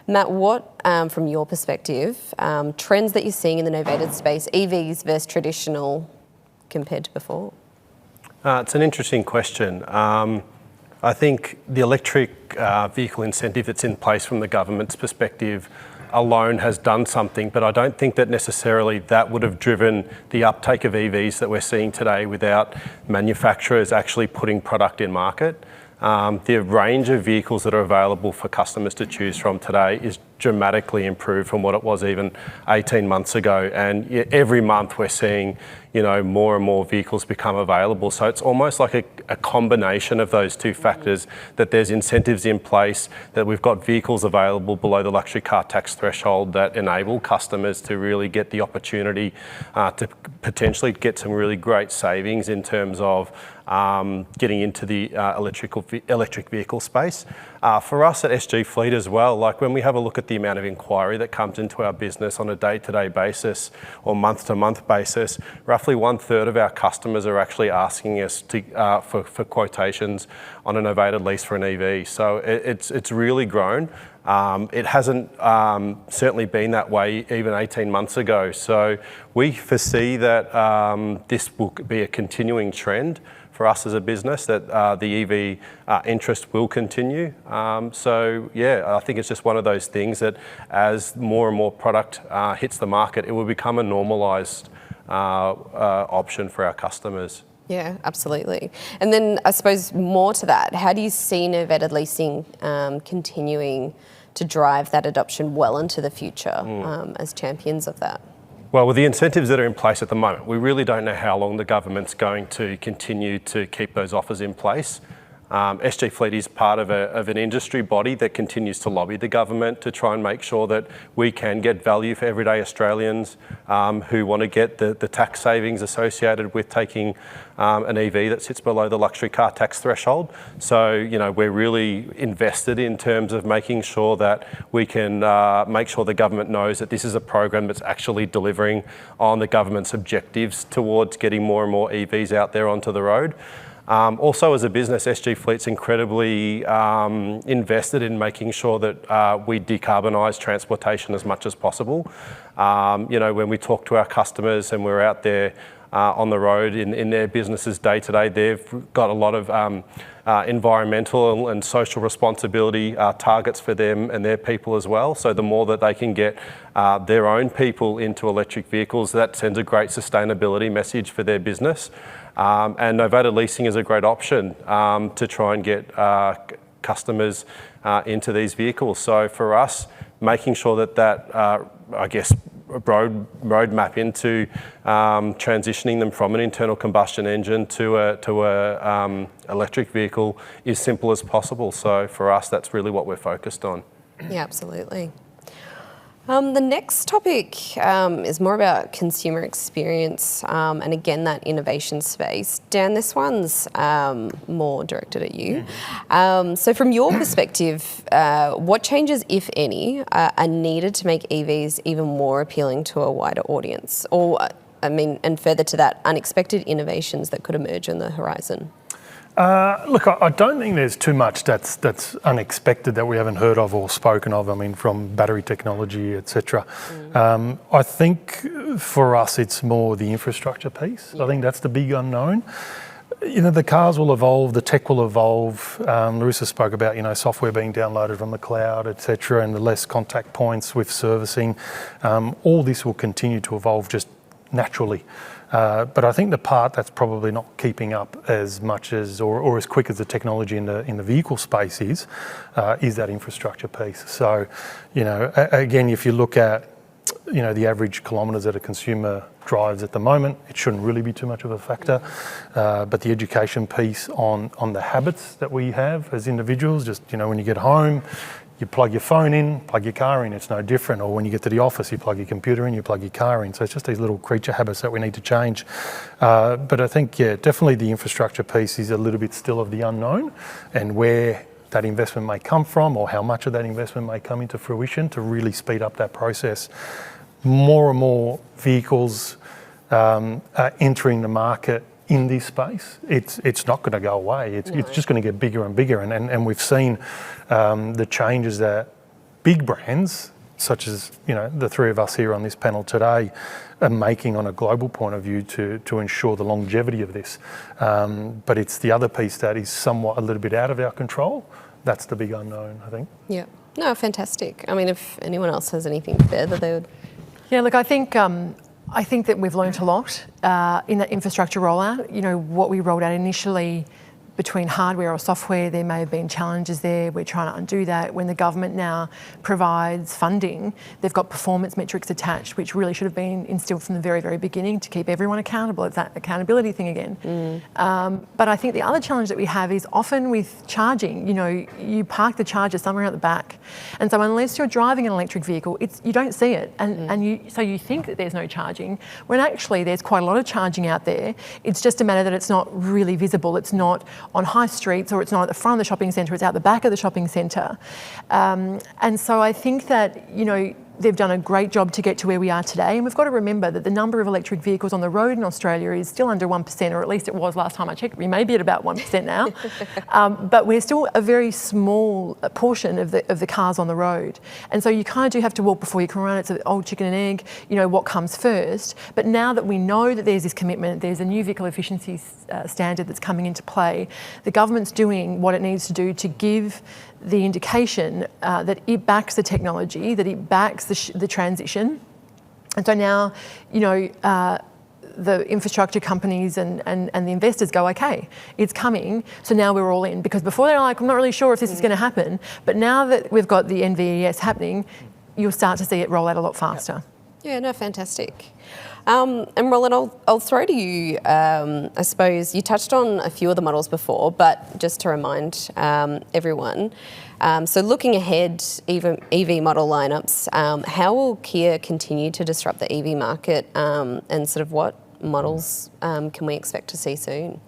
Matt, what, from your perspective, trends that you're seeing in the novated space, EVs versus traditional, compared to before? It's an interesting question. I think the electric vehicle incentive that's in place from the government's perspective alone has done something, but I don't think that necessarily that would have driven the uptake of EVs that we're seeing today without manufacturers actually putting product in market. The range of vehicles that are available for customers to choose from today is dramatically improved from what it was even 18 months ago. And every month we're seeing, more and more vehicles become available. So it's almost like a combination of those two factors, that there's incentives in place, that we've got vehicles available below the luxury car tax threshold that enable customers to really get the opportunity to potentially get some really great savings in terms of getting into the electric vehicle space. For us at SG Fleet as well, like when we have a look at the amount of inquiry that comes into our business on a day-to-day basis or month-to-month basis, roughly 1/3 of our customers are actually asking us to, for quotations on a novated lease for an EV. So it's really grown. It hasn't certainly been that way even 18 months ago. So we foresee that this will be a continuing trend for us as a business, that the EV interest will continue. So yeah, I think it's just one of those things that as more and more product hits the market, it will become a normalised option for our customers. Yeah, absolutely. And then I suppose more to that, how do you see novated leasing continuing to drive that adoption well into the future as champions of that? Well, with the incentives that are in place at the moment, we really don't know how long the government's going to continue to keep those offers in place. SG Fleet is part of an industry body that continues to lobby the government to try and make sure that we can get value for everyday Australians who want to get the tax savings associated with taking an EV that sits below the luxury car tax threshold. So, we're really invested in terms of making sure that we can make sure the government knows that this is a program that's actually delivering on the government's objectives towards getting more and more EVs out there onto the road. Also, as a business, SG Fleet's incredibly invested in making sure that we decarbonise transportation as much as possible. When we talk to our customers and we're out there on the road in their businesses day to day, they've got a lot of environmental and social responsibility targets for them and their people as well. So the more that they can get their own people into electric vehicles, that sends a great sustainability message for their business. And novated leasing is a great option to try and get customers into these vehicles. So for us, making sure that roadmap into transitioning them from an internal combustion engine to a electric vehicle is simple as possible. So for us, that's really what we're focused on. Yeah, absolutely. The next topic is more about consumer experience and again that innovation space. Dan, this one's more directed at you. So from your perspective, what changes, if any, are needed to make EVs even more appealing to a wider audience? Or, and further to that, unexpected innovations that could emerge on the horizon? Look, I don't think there's too much that's unexpected that we haven't heard of or spoken of. I mean, from battery technology, etc. I think for us, it's more the infrastructure piece. I think that's the big unknown. The cars will evolve, the tech will evolve. Larissa spoke about, software being downloaded from the cloud, etc., and the less contact points with servicing. All this will continue to evolve just naturally. But I think the part that's probably not keeping up as much as or as quick as the technology in the vehicle space is that infrastructure piece. So, again, if you look at the average kilometres that a consumer drives at the moment, it shouldn't really be too much of a factor. But the education piece on the habits that we have as individuals, just when you get home, you plug your phone in, plug your car in, it's no different. Or when you get to the office, you plug your computer in, you plug your car in. So it's just these little creature habits that we need to change. But I think, definitely the infrastructure piece is a little bit still of the unknown, and where that investment may come from or how much of that investment may come into fruition to really speed up that process. More and more vehicles are entering the market in this space. It's not going to go away. It's just going to get bigger and bigger. And we've seen the changes that big brands, such as the three of us here on this panel today, are making on a global point of view to ensure the longevity of this. But it's the other piece that is somewhat a little bit out of our control. That's the big unknown, I think. Yeah. No, fantastic. I mean, if anyone else has anything further, they would. Yeah, look, I think that we've learnt a lot in that infrastructure rollout. What we rolled out initially between hardware or software, there may have been challenges there. We're trying to undo that. When the government now provides funding, they've got performance metrics attached, which really should have been instilled from the very, very beginning to keep everyone accountable. It's that accountability thing again. But I think the other challenge that we have is often with charging. You park the charger somewhere at the back. And so unless you're driving an electric vehicle, you don't see it. So you think that there's no charging, when actually there's quite a lot of charging out there. It's just a matter that it's not really visible. It's not on high streets, or it's not at the front of the shopping centre, it's out the back of the shopping centre. And so I think that, they've done a great job to get to where we are today. And we've got to remember that the number of electric vehicles on the road in Australia is still under 1%, or at least it was last time I checked. We may be at about 1% now. But we're still a very small portion of the cars on the road. And so you kind of do have to walk before you can run. It's an old chicken and egg, what comes first. But now that we know that there's this commitment, there's a new vehicle efficiency standard that's coming into play, the government's doing what it needs to do to give the indication that it backs the technology, that it backs the transition. And so now, the infrastructure companies and the investors go, okay, it's coming, so now we're all in. Because before they're like, I'm not really sure if this is going to happen. But now that we've got the NVES happening, you'll start to see it roll out a lot faster. Yeah, no, fantastic. And Roland, I'll throw to you, I suppose you touched on a few of the models before, but just to remind everyone, so looking ahead, even EV model lineups, how will Kia continue to disrupt the EV market, and sort of what models can we expect to see soon?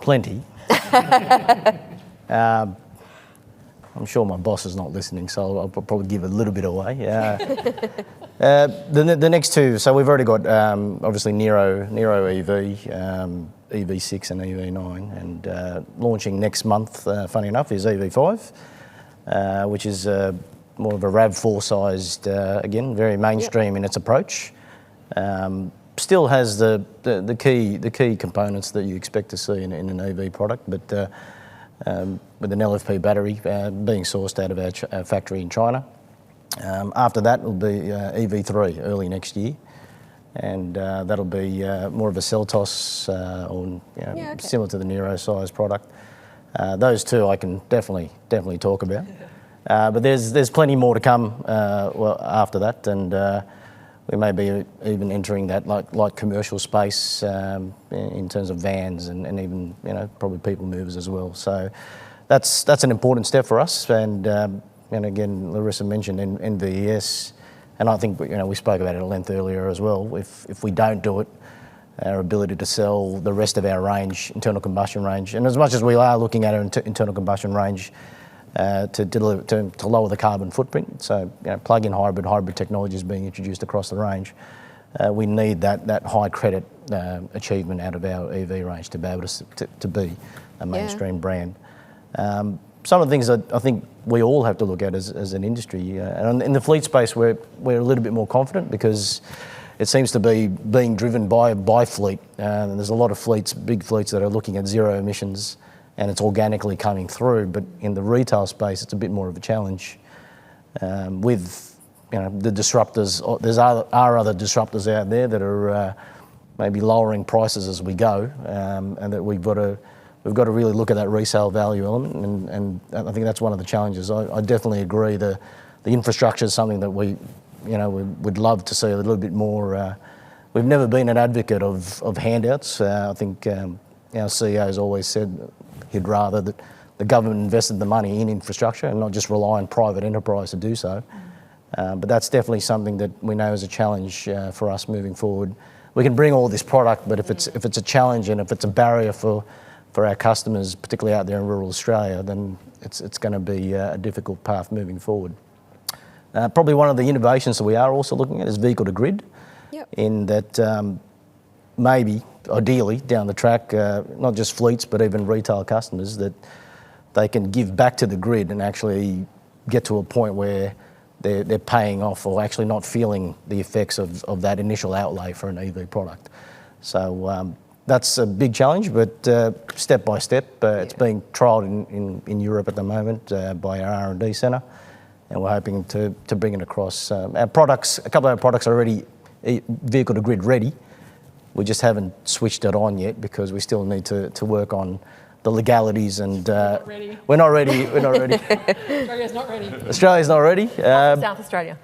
Plenty. I'm sure my boss is not listening, so I'll probably give a little bit away. The next two, so we've already got obviously Nero EV, EV6 and EV9, and launching next month, funny enough, is EV5, which is more of a RAV4 sized, again, very mainstream in its approach. Still has the key components that you expect to see in an EV product, but with an LFP battery being sourced out of our factory in China. After that will be EV3 early next year, and that'll be more of a Celtos or similar to the Nero size product. Those two I can definitely talk about. But there's plenty more to come after that, and we may be even entering that light commercial space in terms of vans and even probably people movers as well. So that's an important step for us. And again, Larissa mentioned NVES, and I think we spoke about it at length earlier as well. If we don't do it, our ability to sell the rest of our range, internal combustion range, and as much as we are looking at our internal combustion range to lower the carbon footprint, so plug-in hybrid technology is being introduced across the range. We need that high credit achievement out of our EV range to be able to be a mainstream brand. Some of the things that I think we all have to look at as an industry, and in the fleet space we're a little bit more confident because it seems to be being driven by fleet. And there's a lot of fleets, big fleets, that are looking at zero emissions, and it's organically coming through. But in the retail space, it's a bit more of a challenge. With the disruptors, are other disruptors out there that are maybe lowering prices as we go, and that we've got to really look at that resale value element, and I think that's one of the challenges. I definitely agree. The infrastructure is something that we would love to see a little bit more. We've never been an advocate of handouts. I think our CEO has always said he'd rather that the government invested the money in infrastructure and not just rely on private enterprise to do so. But that's definitely something that we know is a challenge for us moving forward. We can bring all this product, but if it's a challenge and if it's a barrier for our customers, particularly out there in rural Australia, then it's going to be a difficult path moving forward. Probably one of the innovations that we are also looking at is vehicle to grid. Yep. In that maybe, ideally, down the track, not just fleets but even retail customers, that they can give back to the grid and actually get to a point where they're paying off or actually not feeling the effects of that initial outlay for an EV product. So that's a big challenge, but step by step, it's being trialled in Europe at the moment by our R&D centre, and we're hoping to bring it across. Our products, a couple of our products are already vehicle to grid ready. We just haven't switched it on yet because we still need to work on the legalities, and we're not ready. Australia's not ready. Australia's not ready. South Australia.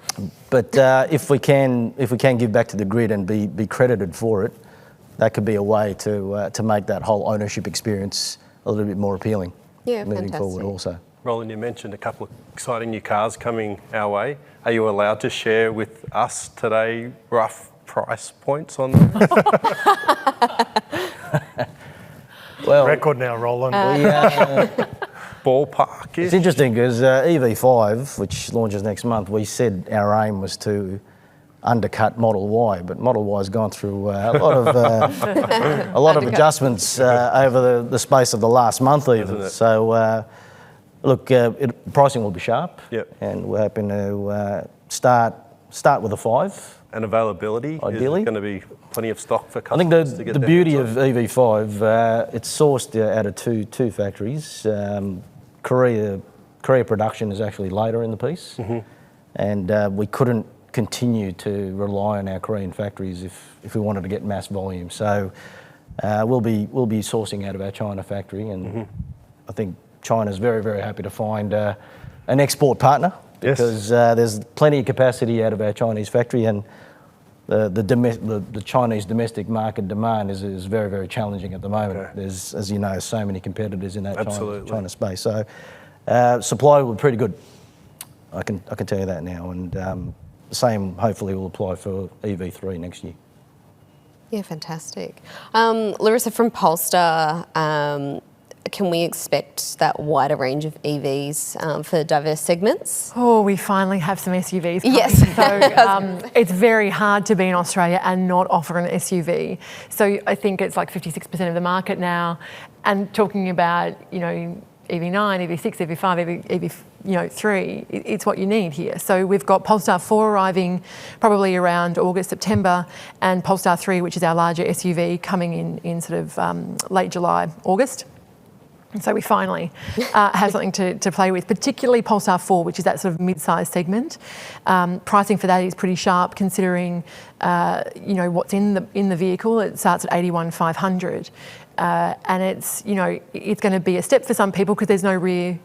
But if we can give back to the grid and be credited for it, that could be a way to make that whole ownership experience a little bit more appealing. Moving forward also. Roland, you mentioned a couple of exciting new cars coming our way. Are you allowed to share with us today rough price points on them? Well, Record now, Roland. Ballpark. It's interesting because EV5, which launches next month, we said our aim was to undercut Model Y, but Model Y has gone through a lot of adjustments over the space of the last month even. So look, pricing will be sharp. Yep. And we're hoping to start with a 5. And availability, ideally, is going to be plenty of stock for I customers think to get the their beauty hands of EV5, it's sourced out of two factories. Korea production is actually later in the piece, and we couldn't continue to rely on our Korean factories if we wanted to get mass volume. So we'll be sourcing out of our China factory, and I think China's very, very happy to find an export partner, because there's plenty of capacity out of our Chinese factory, and the Chinese domestic market demand is very, very challenging at the moment. Okay. There's, as you know, so many competitors in that China space. So supply will be pretty good. I can tell you that now, and the same hopefully will apply for EV3 next year. Yeah, fantastic. Larissa, from Polestar, can we expect that wider range of EVs for diverse segments? Oh, we finally have some SUVs coming. Yes. So it's very hard to be in Australia and not offer an SUV. So I think it's like 56% of the market now. And talking about, you know, EV9, EV6, EV5, EV3, it's what you need here. So we've got Polestar 4 arriving probably around August, September, and Polestar 3, which is our larger SUV, coming in sort of late July, August. So we finally have something to play with, particularly Polestar 4, which is that sort of mid-size segment. Pricing for that is pretty sharp, considering you know, what's in the vehicle. It starts at $81,500, and it's, you know, it's going to be a step for some people because there's no rear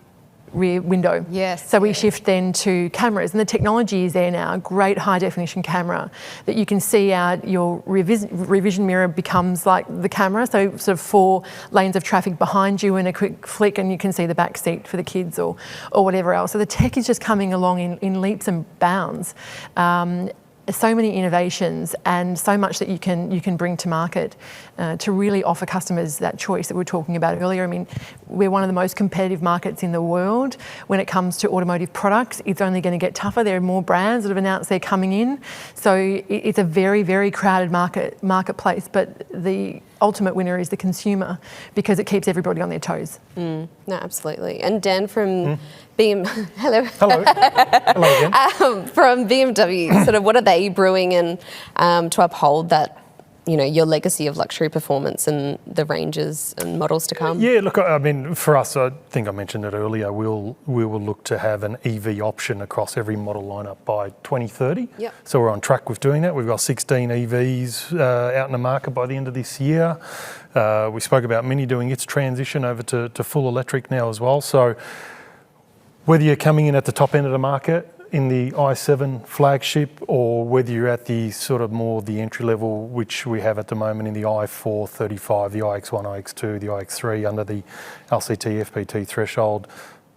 window. Yes. So we shift then to cameras, and the technology is there now. Great high definition camera that you can see out. Your rear vision mirror becomes like the camera, so sort of 4 lanes of traffic behind you and a quick flick, and you can see the back seat for the kids or whatever else. So the tech is just coming along in leaps and bounds. So many innovations and so much that you can bring to market to really offer customers that choice that we were talking about earlier. I mean, we're one of the most competitive markets in the world when it comes to automotive products. It's only going to get tougher. There are more brands that have announced they're coming in. So it's a very, very crowded marketplace, but the ultimate winner is the consumer because it keeps everybody on their toes. No, absolutely. And Dan from hello. Hello. Hello again. From BMW, sort of what are they brewing and to uphold that, you know, your legacy of luxury performance and the ranges and models to come? Yeah, look, I mean, for us, I think I mentioned it earlier, we will look to have an EV option across every model lineup by 2030. Yep. So we're on track with doing that. We've got 16 EVs out in the market by the end of this year. We spoke about Mini doing its transition over to full electric now as well. So whether you're coming in at the top end of the market in the i7 flagship, or whether you're at the sort of more the entry level, which we have at the moment in the i4 35, the iX1, iX2, the iX3 under the LCT FPT threshold,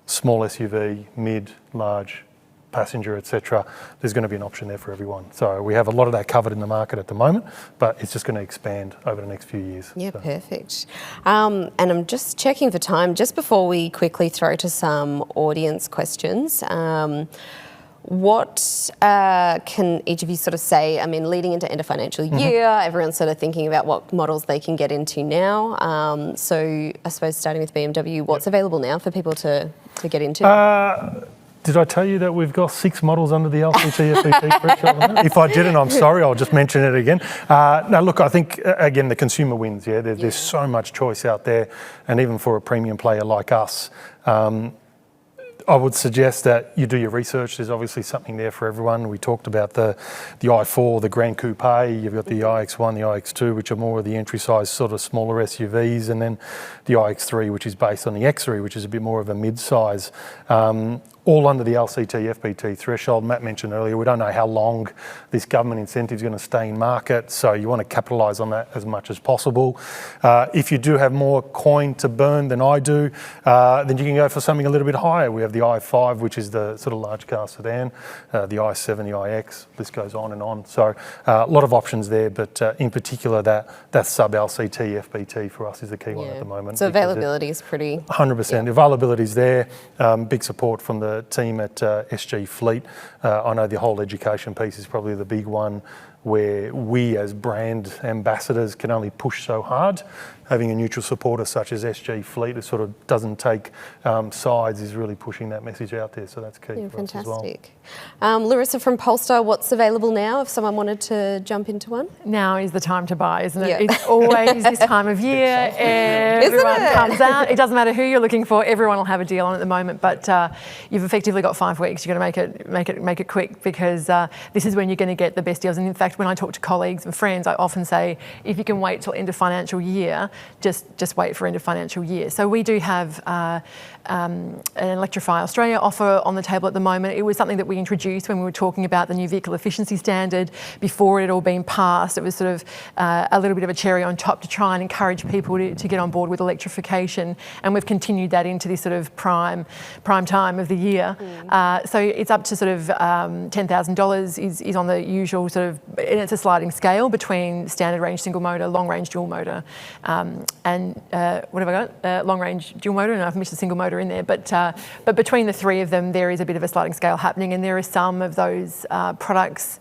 small SUV, mid, large, passenger, etc. There's going to be an option there for everyone. So we have a lot of that covered in the market at the moment, but it's just going to expand over the next few years. Yeah, so. Perfect. And I'm just checking for time, just before we quickly throw to some audience questions. What can each of you sort of say? I mean, leading into end of financial year, everyone's sort of thinking about what models they can get into now. So I suppose starting with BMW, what's available now for people to get into? Did I tell you that we've got 6 models under the LCT FPT threshold? If I didn't, I'm sorry, I'll just mention it again. No, look, I think, again, the consumer wins, yeah? There's so much choice out there, and even for a premium player like us, I would suggest that you do your research. There's obviously something there for everyone. We talked about the i4, the Grand Coupe. You've got the iX1, the iX2, which are more of the entry size, sort of smaller SUVs, and then the iX3, which is based on the X3, which is a bit more of a mid-size. All under the LCT FPT threshold. Matt mentioned earlier, we don't know how long this government incentive is going to stay in market, so you want to capitalise on that as much as possible. If you do have more coin to burn than I do, then you can go for something a little bit higher. We have the i5, which is the sort of large car sedan, the i7, the iX, list goes on and on. So a lot of options there, but in particular that sub-LCT FPT for us is the key one at the moment. So availability is pretty... 100%. Availability is there. Big support from the team at SG Fleet. I know the whole education piece is probably the big one, where we as brand ambassadors can only push so hard. Having a neutral supporter such as SG Fleet, who sort of doesn't take sides, is really pushing that message out there. So that's key for us as well. Fantastic. Larissa from Polestar, what's available now if someone wanted to jump into one? Now is the time to buy, isn't it? Yeah. It's always this time of year. Everyone comes out. It doesn't matter who you're looking for. Everyone will have a deal on at the moment. But you've effectively got 5 weeks. You've got to make it quick, because this is when you're going to get the best deals. And in fact, when I talk to colleagues and friends, I often say, if you can wait till end of financial year, just wait for end of financial year. So we do have an Electrify Australia offer on the table at the moment. It was something that we introduced when we were talking about the new vehicle efficiency standard before it had all been passed. It was sort of a little bit of a cherry on top to try and encourage people to get on board with electrification, and we've continued that into this sort of prime time of the year. So it's up to sort of $10,000 is on the usual sort of and it's a sliding scale between standard range single motor, long range dual motor, and what have I got? Long range dual motor, and I've missed a single motor in there. But between the three of them, there is a bit of a sliding scale happening, and there are some of those products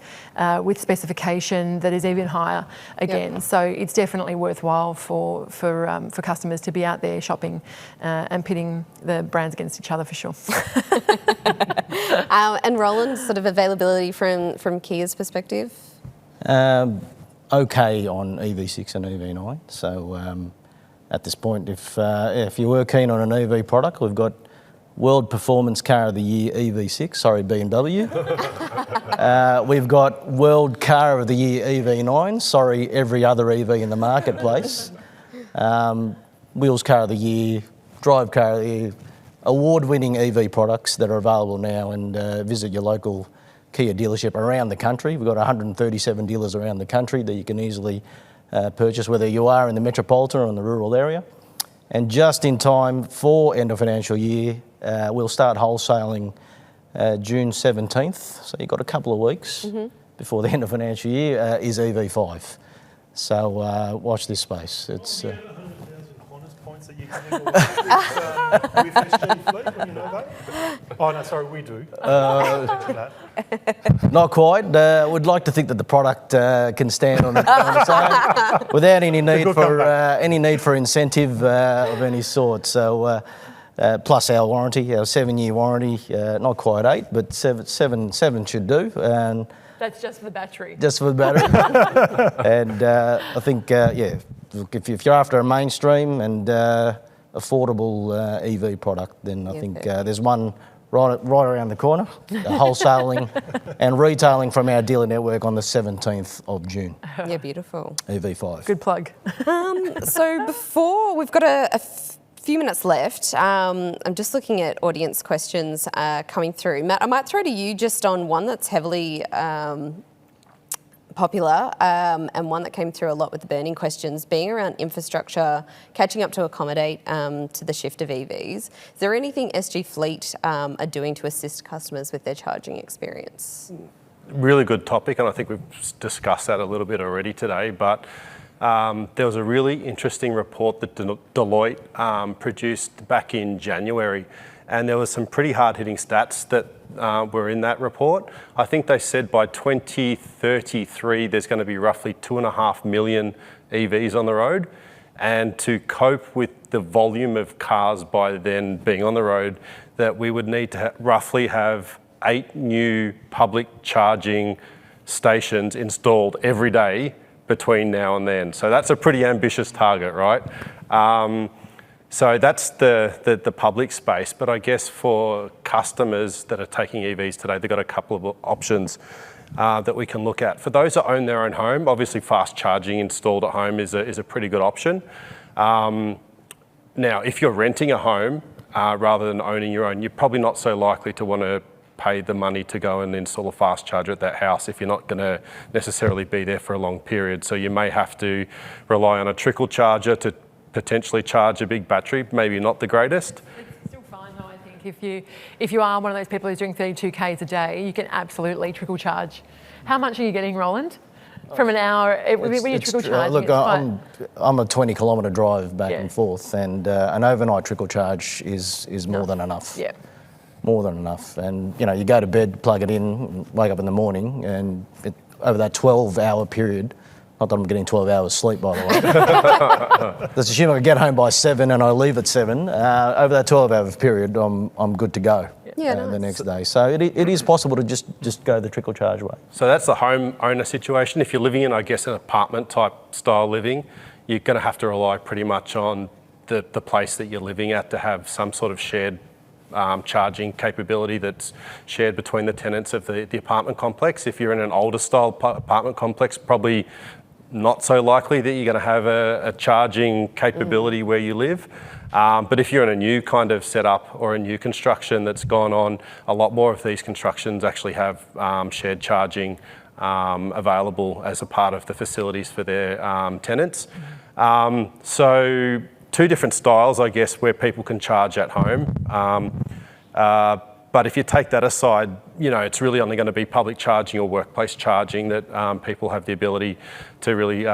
with specification that is even higher again. Yep. So it's definitely worthwhile for customers to be out there shopping and pitting the brands against each other for sure. And Roland, sort of availability from Kia's perspective? Okay on EV6 and EV9. So at this point, if you were keen on an EV product, we've got World Performance Car of the Year EV6, sorry BMW. We've got World Car of the Year EV9, sorry every other EV in the marketplace. Wheels Car of the Year, Drive Car of the Year, award-winning EV products that are available now, and visit your local Kia dealership around the country. We've got 137 dealers around the country that you can easily purchase, whether you are in the metropolitan or in the rural area. And just in time for end of financial year, we'll start wholesaling June 17th, so you've got a couple of weeks before the end of financial year, is EV5. So watch this space. It's points that you can never with SG Fleet, when you know that? Oh no, sorry, we do. Not quite. We'd like to think that the product can stand on its own without any need for incentive of any sort. So plus our warranty, our 7-year warranty, not quite 8, but seven should do. And that's just for the battery. Just for the battery. And I think, look, if you're after a mainstream and affordable EV product, then I think there's one right around the corner, wholesaling and retailing from our dealer network on the 17th of June. Yeah, beautiful. EV5. Good plug. So before, we've got a few minutes left. I'm just looking at audience questions coming through. Matt, I might throw to you just on one that's heavily popular and one that came through a lot with the burning questions, being around infrastructure, catching up to accommodate to the shift of EVs. Is there anything SG Fleet are doing to assist customers with their charging experience? Really good topic, and I think we've discussed that a little bit already today, but there was a really interesting report that Deloitte produced back in January, and there were some pretty hard-hitting stats that were in that report. I think they said by 2033 there's going to be roughly 2.5 million EVs on the road, and to cope with the volume of cars by then being on the road, that we would need to roughly have 8 new public charging stations installed every day between now and then. So that's a pretty ambitious target, right? So that's the public space, but I guess for customers that are taking EVs today, they've got a couple of options that we can look at. For those that own their own home, obviously fast charging installed at home is a pretty good option. Now, if you're renting a home rather than owning your own, you're probably not so likely to want to pay the money to go and install a fast charger at that house if you're not going to necessarily be there for a long period. So you may have to rely on a trickle charger to potentially charge a big battery, maybe not the greatest. It's still fine though, I think. If you are one of those people who's doing 32 Ks a day, you can absolutely trickle charge. How much are you getting, Roland? From an hour, when you trickle charge? Look, I'm a 20 kilometre drive back and forth, and an overnight trickle charge is more than enough. Yeah. More than enough. And you know, you go to bed, plug it in, wake up in the morning, and over that 12-hour period, not that I'm getting 12 hours sleep, by the way. Let's assume I get home by 7 and I leave at 7. Over that 12-hour period, I'm good to go the next day. So it is possible to just go the trickle charge way. So that's the home owner situation. If you're living in, I guess, an apartment type style living, you're going to have to rely pretty much on the place that you're living at to have some sort of shared charging capability that's shared between the tenants of the apartment complex. If you're in an older style apartment complex, probably not so likely that you're going to have a charging capability where you live. But if you're in a new kind of setup or a new construction that's gone on, a lot more of these constructions actually have shared charging available as a part of the facilities for their tenants. So 2 different styles, I guess, where people can charge at home. But if you take that aside, it's really only going to be public charging or workplace charging that people have the ability to really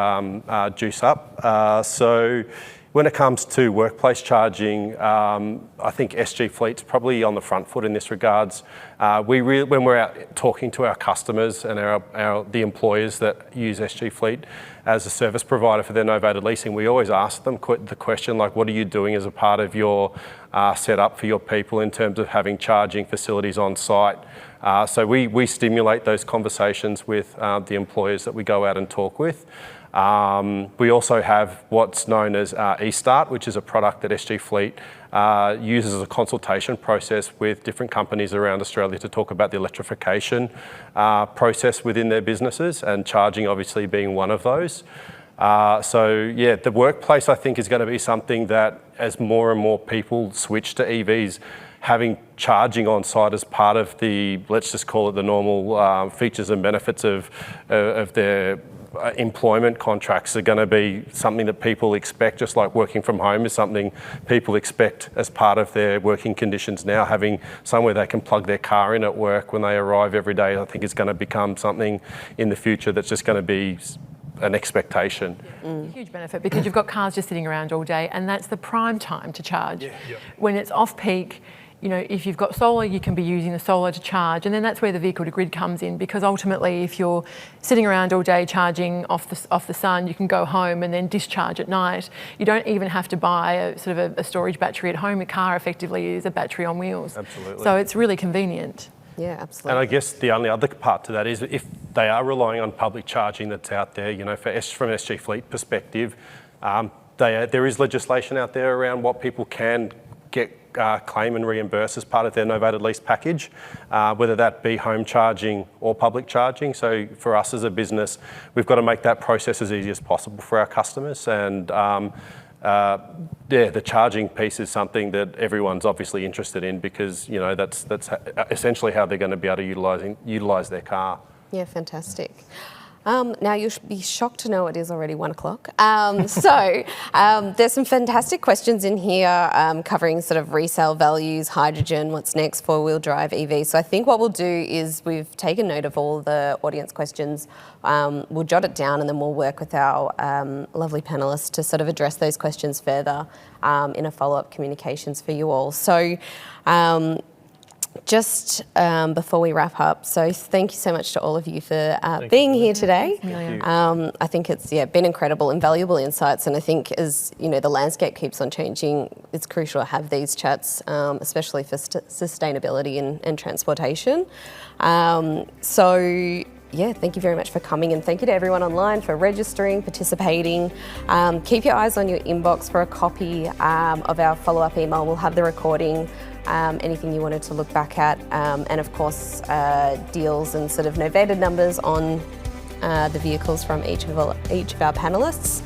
juice up. So when it comes to workplace charging, I think SG Fleet's probably on the front foot in this regards. When we're out talking to our customers and the employers that use SG Fleet as a service provider for their novated leasing, we always ask them the question, like, what are you doing as a part of your setup for your people in terms of having charging facilities on site? So we stimulate those conversations with the employers that we go out and talk with. We also have what's known as eStart, which is a product that SG Fleet uses as a consultation process with different companies around Australia to talk about the electrification process within their businesses, and charging obviously being one of those. So yeah, the workplace I think is going to be something that as more and more people switch to EVs, having charging on site as part of the, let's just call it the normal features and benefits of their employment contracts are going to be something that people expect, just like working from home is something people expect as part of their working conditions now. Having somewhere they can plug their car in at work when they arrive every day, I think is going to become something in the future that's just going to be an expectation. A huge benefit, because you've got cars just sitting around all day, and that's the prime time to charge. When it's off peak, if you've got solar, you can be using the solar to charge, and then that's where the vehicle to grid comes in, because ultimately if you're sitting around all day charging off the sun, you can go home and then discharge at night. You don't even have to buy a storage battery at home. A car effectively is a battery on wheels. Absolutely. So it's really convenient. Yeah, absolutely. And I guess the only other part to that is if they are relying on public charging that's out there, from an SG Fleet perspective, there is legislation out there around what people can get claim and reimburse as part of their novated lease package, whether that be home charging or public charging. So for us as a business, we've got to make that process as easy as possible for our customers. And the charging piece is something that everyone's obviously interested in, because that's essentially how they're going to be able to utilise their car. Yeah, fantastic. Now you'll be shocked to know it is already 1 o'clock. So there's some fantastic questions in here covering sort of resale values, hydrogen, what's next, 4-wheel drive, EV. So I think what we'll do is we've taken note of all the audience questions. We'll jot it down, and then we'll work with our lovely panellists to sort of address those questions further in a follow-up communications for you all. So just before we wrap up, so thank you so much to all of you for being here today. I think it's been incredible and valuable insights, and I think as the landscape keeps on changing, it's crucial to have these chats, especially for sustainability and transportation. So yeah, thank you very much for coming, and thank you to everyone online for registering, participating. Keep your eyes on your inbox for a copy of our follow-up email. We'll have the recording, anything you wanted to look back at, and of course deals and sort of novated numbers on the vehicles from each of our panellists.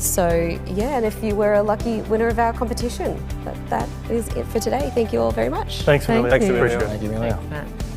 So yeah, and if you were a lucky winner of our competition, that is it for today. Thank you all very much. Thanks, Amelia. Thank you. Appreciate it. Thank you, Amelia. Thanks, Matt.